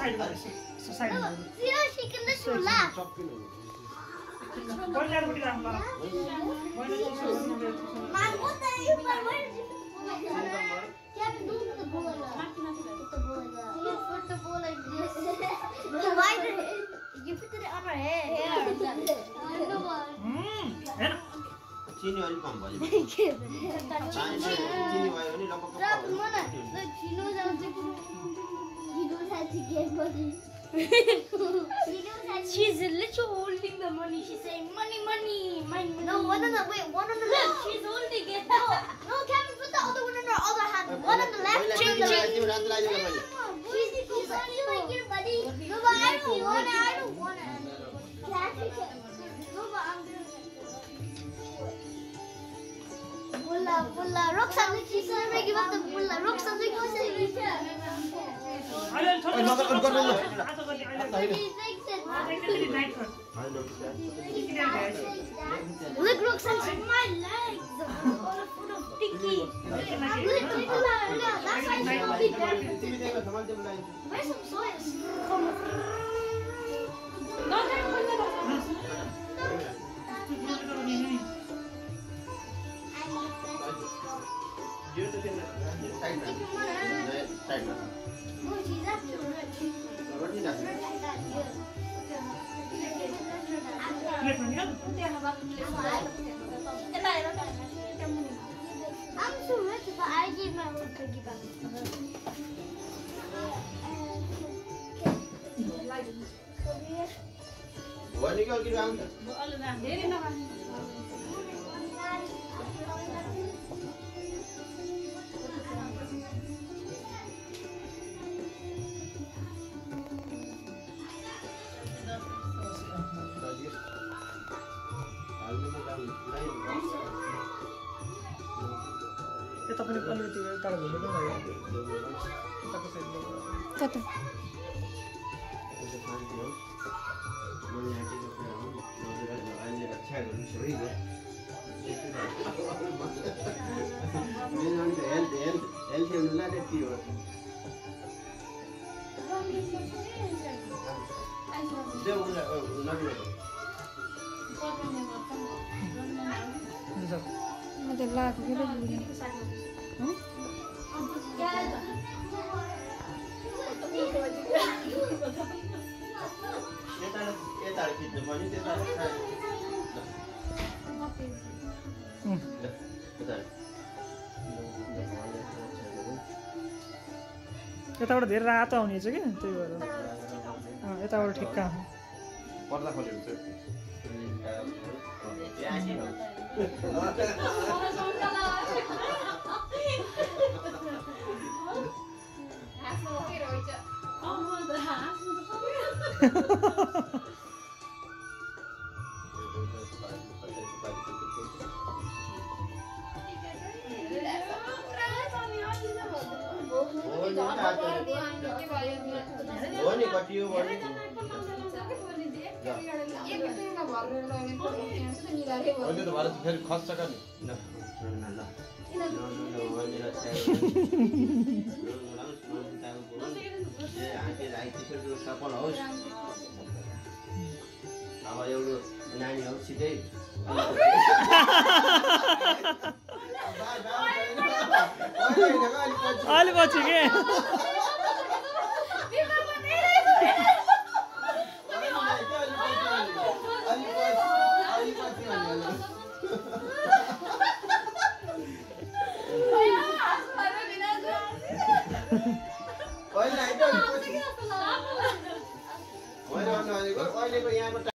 Side गर side She can listen to laugh. पहिलापट्टि राख्नु ल Man, what the hell? Why did you put the ball like that? You put the ball like this. Why did you put it on her hair? हैन चिनी अलि कम भयो चिनी भयो भने लगभग Look, she knows how to. He knows how to get money. She's literally holding the money. She's saying, money, money, my money. No, one on the wait, one on the Look, left. she's holding it. No, Kevin, put the other one in her other hand. One on the left. She's like your buddy. No, but I don't want it. I don't want it. No, but I'm gonna. Bulla. Roxanne, she's gonna give up the bulla. Roxanne, go say it. अहिले छोड्नु नगर आज गर्ने अहिले He thinks it. एकचोटि night कर Look, Roxanne, My legs are full of sticky. look, that's why she's gonna be dead. Where's some soils? Oh, she's actually rich. Plate में निकाल I'm so rich, but I gave my own piggy bank. ये तो अपने अलिकति टाढा घुम्नु पनि भयो यताको साइडमा कता मैले लागेको के बुझ्ने यताबाट धेरै रातो आउने छ के त्यही भएर यताबाट ठिक्क पर्दा खोल्यो हुन्छ हो नि कति हो भने अहिले त भारत फेरि खस्छ का नि सफल होस् अब एउटा नानी हो सिधै अलि पछि के अहिलेको यहाँको